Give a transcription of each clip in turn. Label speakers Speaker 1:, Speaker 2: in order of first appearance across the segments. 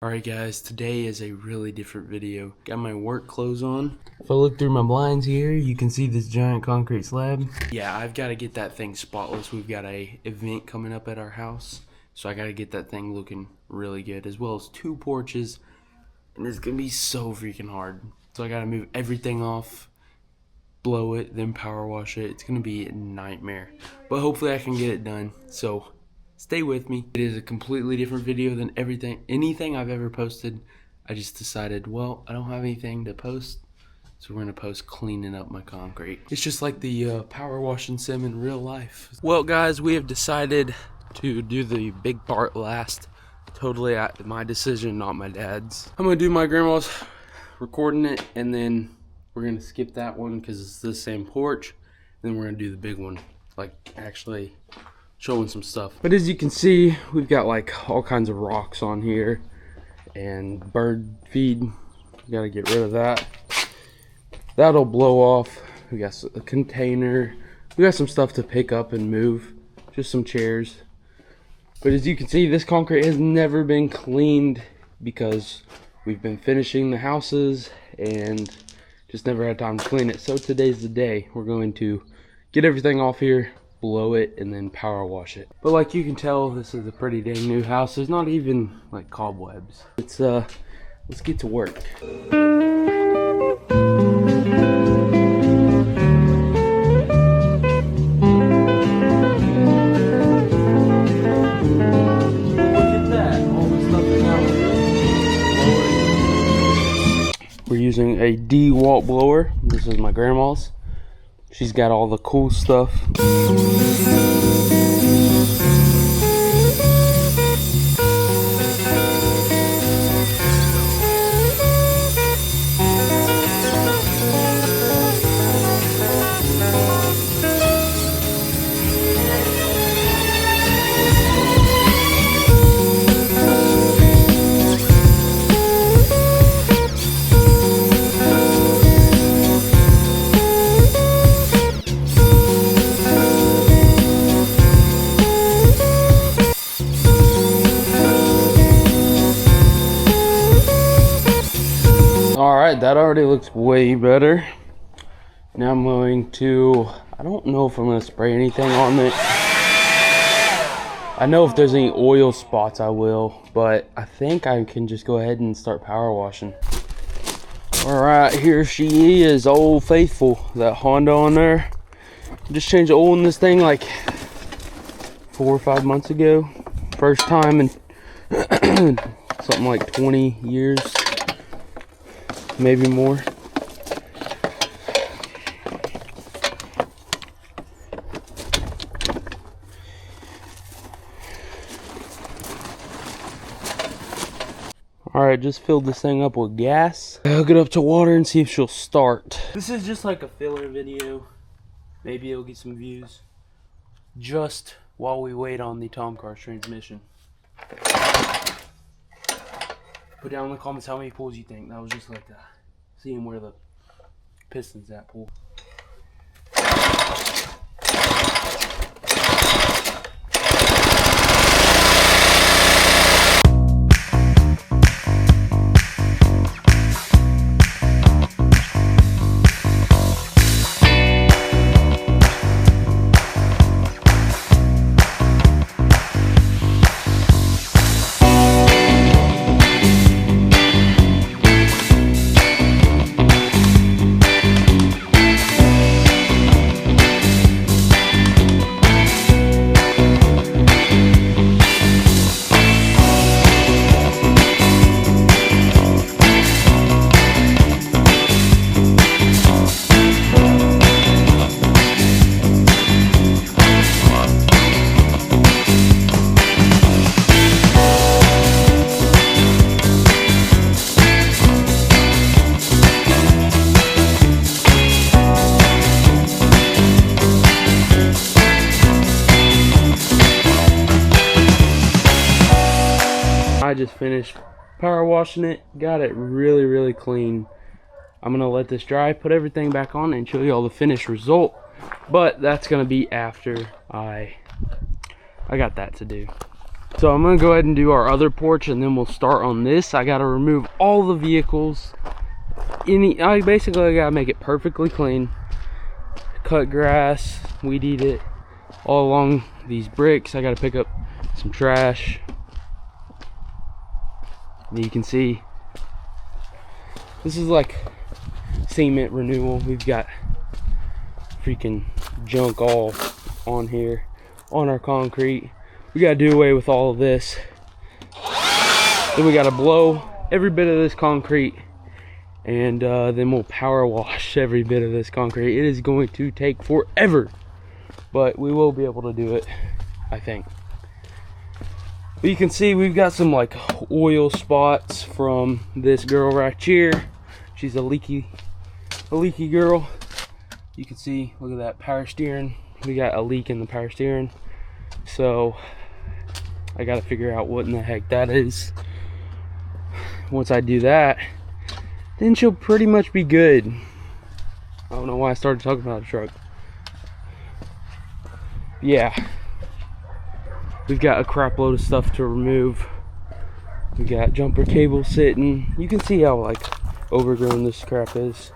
Speaker 1: Alright guys, today is a really different video. Got my work clothes on. If I look through my blinds here, you can see this giant concrete slab. Yeah, I've got to get that thing spotless. We've got a event coming up at our house, so I got to get that thing looking really good, as well as 2 porches, and it's going to be so freaking hard. So I got to move everything off, blow it, then power wash it. It's going to be a nightmare, but hopefully I can get it done. So stay with me. It is a completely different video than anything I've ever posted. I just decided, well, I don't have anything to post, so we're gonna post cleaning up my concrete. It's just like the power washing sim in real life. Well guys, we have decided to do the big part last. Totally my decision, not my dad's. I'm gonna do my grandma's, recording it, and then we're gonna skip that one because it's the same porch. Then we're gonna do the big one, like actually showing some stuff. But as you can see, we've got like all kinds of rocks on here and bird feed. We gotta get rid of that. That'll blow off. We got a container. We got some stuff to pick up and move. Just some chairs. But as you can see, this concrete has never been cleaned because we've been finishing the houses and just never had time to clean it. So today's the day. We're going to get everything off here, blow it, and then power wash it. But like you can tell, this is a pretty dang new house. There's not even like cobwebs. It's let's get to work. We're using a DeWalt blower. This is my grandma's. She's got all the cool stuff. Alright, that already looks way better. Now I'm going to, I don't know if I'm going to spray anything on it. I know if there's any oil spots I will, but I think I can just go ahead and start power washing. Alright, here she is, Old Faithful. That Honda on there. Just changed the oil in this thing like 4 or 5 months ago. First time in something like 20 years. Maybe more. Alright, just filled this thing up with gas. I'll hook it up to water and see if she'll start. This is just like a filler video. Maybe it'll get some views. Just while we wait on the Tom Car's transmission. Put down in the comments how many pulls you think. That was just like seeing where the piston's at pull. I just finished power washing it, got it really clean. I'm gonna let this dry, put everything back on, and show you all the finished result. But that's gonna be after I got that to do. So I'm gonna go ahead and do our other porch, and then we'll start on this. I gotta remove all the vehicles. I basically gotta make it perfectly clean. Cut grass, weed eat it all along these bricks. I gotta pick up some trash. And you can see this is like cement renewal. We've got freaking junk all on here on our concrete. We gotta do away with all of this. Then we gotta blow every bit of this concrete, and then we'll power wash every bit of this concrete. It is going to take forever, but we will be able to do it, I think. But you can see we've got some like oil spots from this girl right here. She's a leaky girl. You can see, look at that power steering. We got a leak in the power steering. So I gotta figure out what in the heck that is. Once I do that, then she'll pretty much be good. I don't know why I started talking about a truck. Yeah. We've got a crap load of stuff to remove. We got jumper cable sitting. You can see how like overgrown this crap is.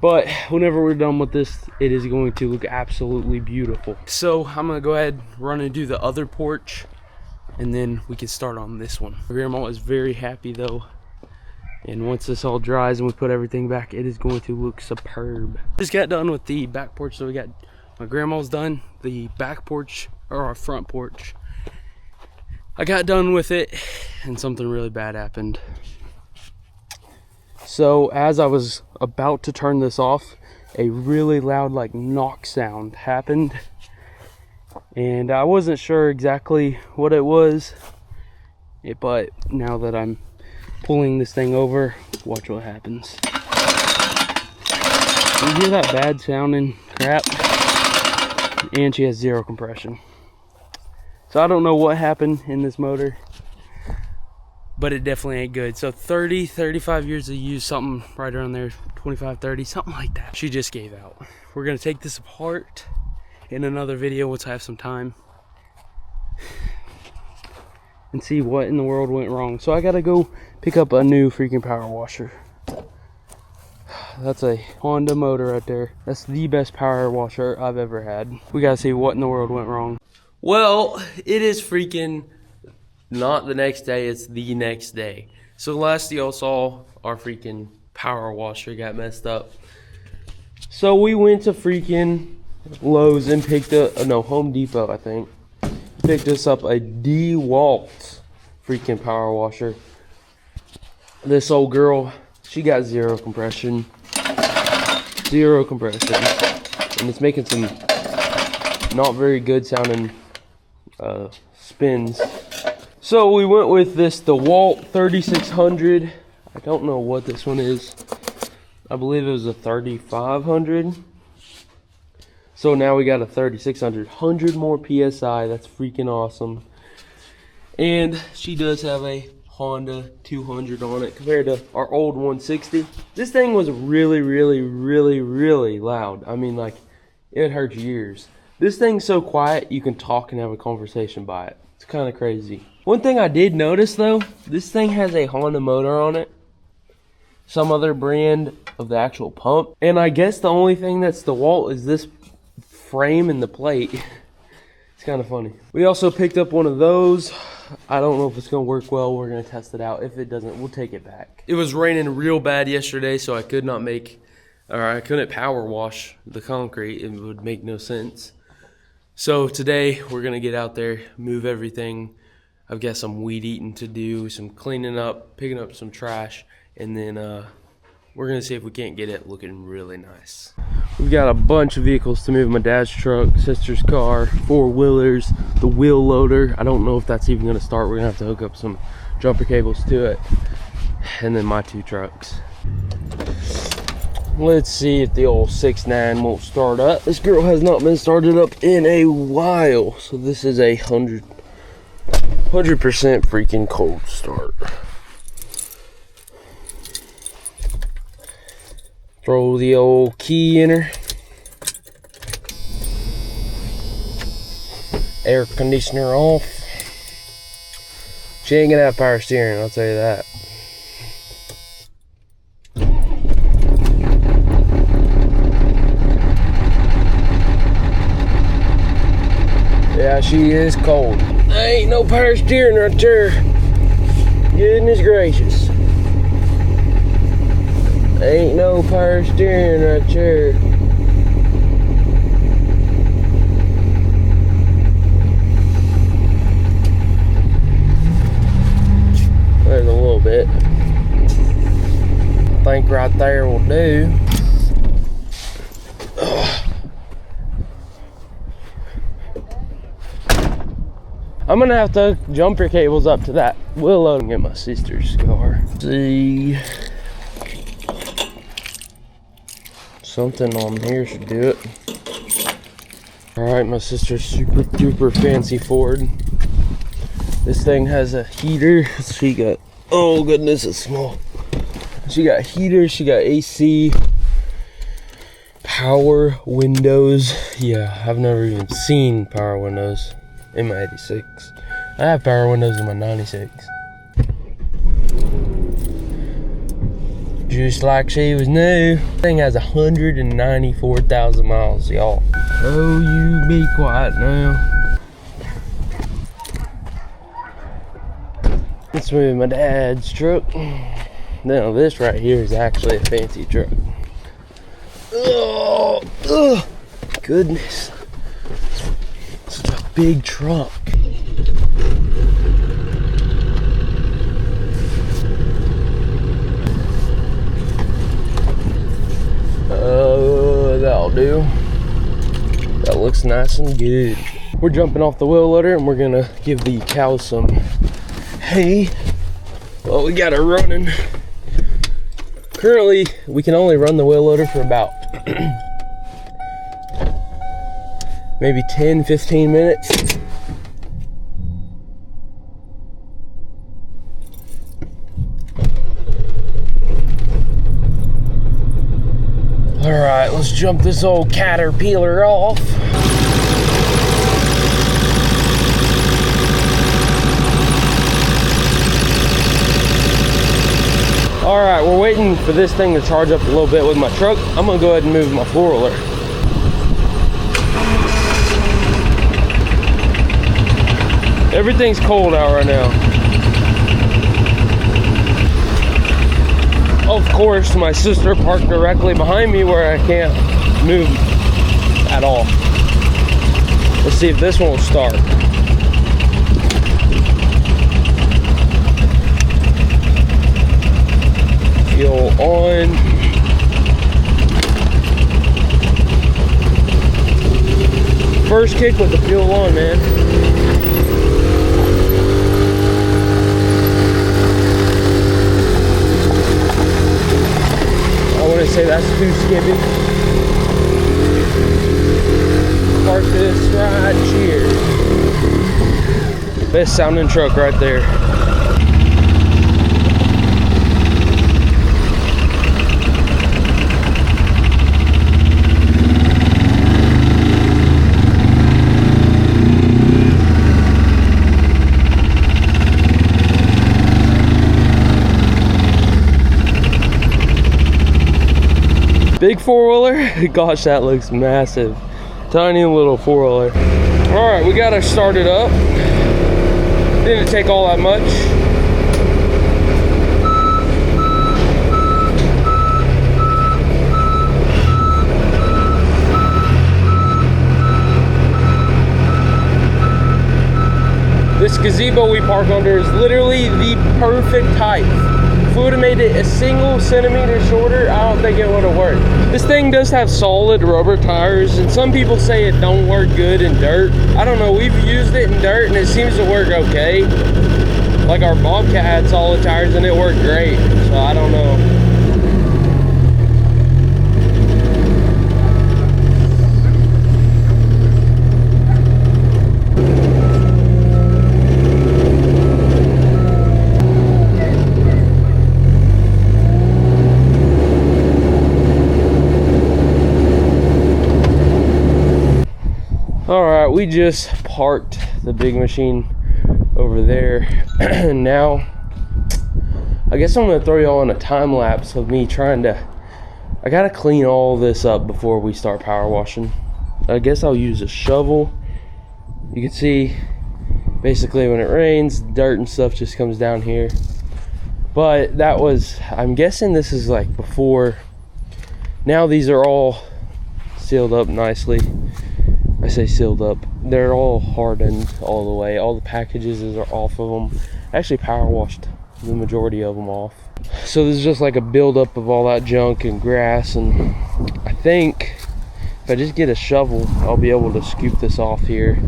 Speaker 1: But whenever we're done with this, it is going to look absolutely beautiful. So I'm gonna go ahead, run and do the other porch, and then we can start on this one. My grandma is very happy though. And once this all dries and we put everything back, it is going to look superb. Just got done with the back porch, so we got, my grandma's done. The back porch, or our front porch, I got done with it, and something really bad happened. So as I was about to turn this off, a really loud like knock sound happened, and I wasn't sure exactly what it was, but now that I'm pulling this thing over, watch what happens. You hear that bad sounding crap? And she has 0 compression. So I don't know what happened in this motor, but it definitely ain't good. So 35 years of use, something right around there, 25, 30, something like that. She just gave out. We're gonna take this apart in another video once I have some time and see what in the world went wrong. So I gotta go pick up a new freaking power washer. That's a Honda motor right there. That's the best power washer I've ever had. We gotta see what in the world went wrong. Well, it is freaking not the next day, it's the next day. So last y'all saw, our freaking power washer got messed up. So we went to freaking Lowe's and picked up, no, Home Depot I think. Picked us up a DeWalt freaking power washer. This old girl, she got 0 compression. 0 compression. And it's making some not very good sounding spins. So we went with this DeWalt 3600. I don't know what this one is. I believe it was a 3500. So now we got a 3600. 100 more PSI. That's freaking awesome. And she does have a Honda 200 on it compared to our old 160. This thing was really, really, really, really loud. I mean, like, it hurt your ears. This thing's so quiet, you can talk and have a conversation by it. It's kind of crazy. One thing I did notice though, this thing has a Honda motor on it. Some other brand of the actual pump. And I guess the only thing that's DeWalt is this frame and the plate. It's kind of funny. We also picked up one of those. I don't know if it's gonna work well. We're gonna test it out. If it doesn't, we'll take it back. It was raining real bad yesterday, so I could not make, or I couldn't power wash the concrete. It would make no sense. So today we're gonna get out there, move everything. I've got some weed eating to do, some cleaning up, picking up some trash, and then we're gonna see if we can't get it looking really nice. We've got a bunch of vehicles to move. My dad's truck, sister's car, 4-wheelers, the wheel loader. I don't know if that's even gonna start. We're gonna have to hook up some jumper cables to it. And then my 2 trucks. Let's see if the old 6.9 won't start up. This girl has not been started up in a while. So this is a 100% freaking cold start. Throw the old key in her. Air conditioner off. She ain't gonna have power steering, I'll tell you that. Yeah, she is cold. There ain't no power steering right there. Goodness gracious. Ain't no power steering right there. There's a little bit. I think right there will do. Ugh. I'm gonna have to jump your cables up to that willow and get my sister's car. See, something on here should do it. All right, my sister's super duper fancy Ford. This thing has a heater. She got, oh goodness, it's small. She got heater, she got AC, power windows. Yeah, I've never even seen power windows in my 86. I have power windows in my 96. Just like she was new. This thing has 194,000 miles, y'all. Oh, you be quiet now. It's with my dad's truck. Now this right here is actually a fancy truck. Oh, goodness. It's a big truck. That'll do. That looks nice and good. We're jumping off the wheel loader and we're gonna give the cows some hay. Well, we got her running. Currently, we can only run the wheel loader for about maybe 10-15 minutes. All right, let's jump this old caterpillar off. All right, we're waiting for this thing to charge up a little bit with my truck. I'm gonna go ahead and move my four-wheeler. Everything's cold out right now. Of course, my sister parked directly behind me where I can't move at all. Let's see if this one will start. Fuel on. First kick with the fuel on, man. I want to say that's too skippy. Park this right here. Best sounding truck right there. Big four-wheeler, gosh, that looks massive. Tiny little four-wheeler. All right, we got to start it up. Didn't take all that much. This gazebo we park under is literally the perfect height. If we would have made it a single centimeter shorter, I don't think it would have worked. This thing does have solid rubber tires, and some people say it don't work good in dirt. I don't know, we've used it in dirt and it seems to work okay. Like our Bobcat had solid tires and it worked great, so I don't know. All right, we just parked the big machine over there. Now I guess I'm gonna throw y'all on a time lapse of me trying to, I gotta clean all this up before we start power washing. I guess I'll use a shovel. You can see basically when it rains, dirt and stuff just comes down here. But that was, I'm guessing this is like before. Now these are all sealed up nicely. I say sealed up, they're all hardened all the way. All the packages are off of them. I actually power washed the majority of them off. So this is just like a buildup of all that junk and grass, and I think if I just get a shovel, I'll be able to scoop this off here.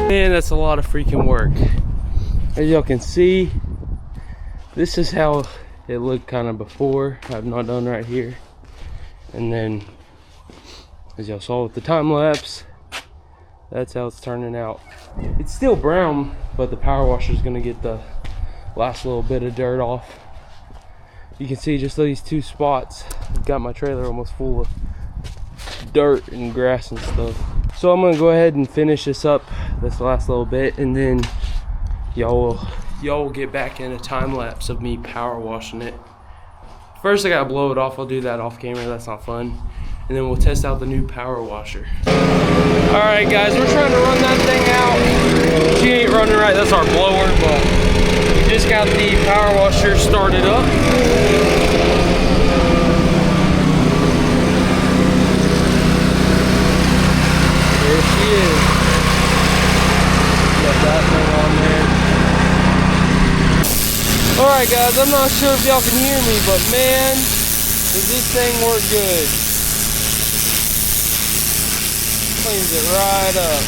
Speaker 1: Man, that's a lot of freaking work. As y'all can see, this is how it looked kind of before. I've not done right here. And then, as y'all saw with the time lapse, that's how it's turning out. It's still brown, but the power washer is gonna get the last little bit of dirt off. You can see just these two spots. I've got my trailer almost full of dirt and grass and stuff. So I'm gonna go ahead and finish this up. That's the last little bit, and then y'all will get back in a time lapse of me power washing it. First I gotta blow it off. I'll do that off camera, that's not fun. And then we'll test out the new power washer. Alright guys, we're trying to run that thing out. She ain't running right, that's our blower, but we just got the power washer started up. There she is. Got that thing on there. Alright guys, I'm not sure if y'all can hear me, but man, does this thing work good. Cleans it right up.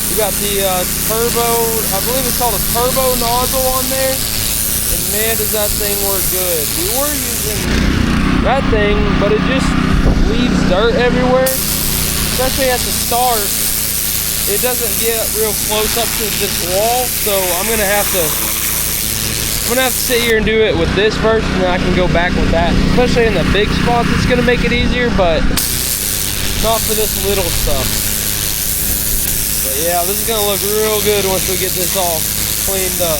Speaker 1: We got the turbo, I believe it's called a turbo nozzle on there. And man, does that thing work good. We were using that thing, but it just leaves dirt everywhere, especially at the start. It doesn't get real close up to this wall, so I'm gonna have to sit here and do it with this first, and then I can go back with that. Especially in the big spots, it's gonna make it easier, but not for this little stuff. But yeah, this is gonna look real good once we get this all cleaned up.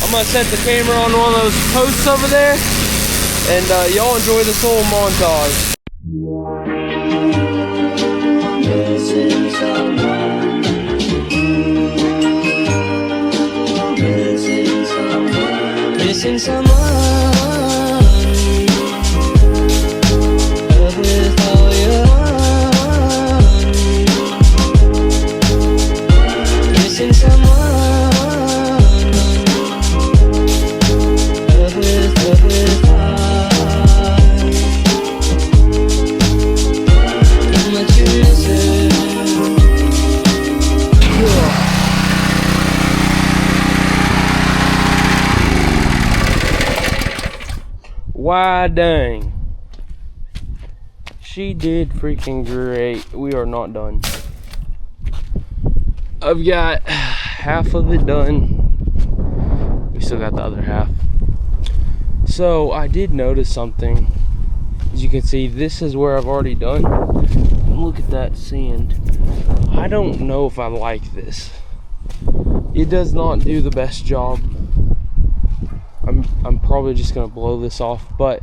Speaker 1: I'm gonna set the camera on one of those posts over there, and y'all enjoy this little montage. Missing someone. Missing someone. Missing someone. Love with all your heart. Missing someone. Love with heart. How much you missing? Why dang. She did freaking great. We are not done. I've got half of it done. We still got the other half. So I did notice something. As you can see, this is where I've already done. And look at that sand. I don't know if I like this. It does not do the best job. I'm probably just gonna blow this off, but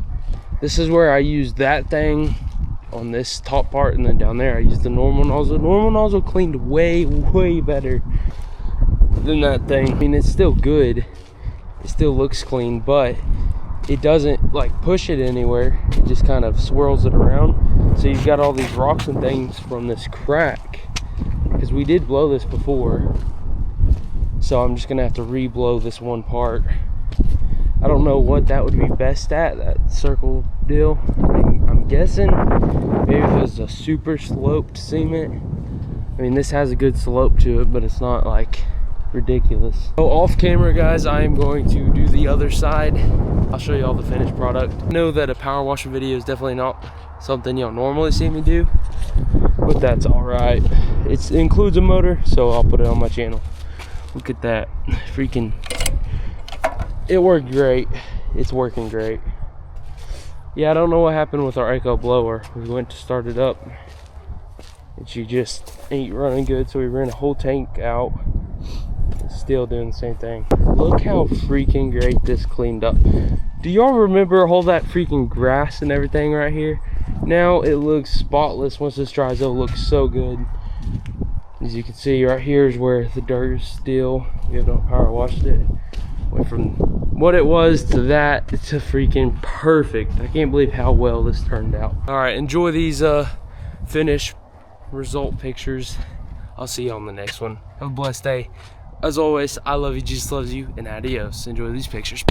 Speaker 1: this is where I use that thing on this top part, and then down there I use the normal nozzle. Normal nozzle cleaned way better than that thing. I mean, it's still good, it still looks clean, but it doesn't like push it anywhere. It just kind of swirls it around. So you've got all these rocks and things from this crack, because we did blow this before. So I'm just gonna have to re-blow this one part. I don't know what that would be best at, that circle deal. I'm guessing maybe if it was a super sloped cement. I mean, this has a good slope to it, but it's not like ridiculous. So off camera, guys, I am going to do the other side. I'll show you all the finished product. I know that a power washing video is definitely not something you'll normally see me do, but that's all right. It includes a motor, so I'll put it on my channel. Look at that, freaking, it worked great. It's working great. Yeah, I don't know what happened with our Echo blower. We went to start it up and she just ain't running good, so we ran a whole tank out. It's still doing the same thing. Look how freaking great this cleaned up. Do y'all remember all that freaking grass and everything right here? Now it looks spotless. Once this dries, it'll look so good. As you can see, right here is where the dirt is still. We have not power washed it. Went from what it was to that to freaking perfect. I can't believe how well this turned out. All right, enjoy these finished result pictures. I'll see you on the next one. Have a blessed day. As always, I love you, Jesus loves you, and adios. Enjoy these pictures.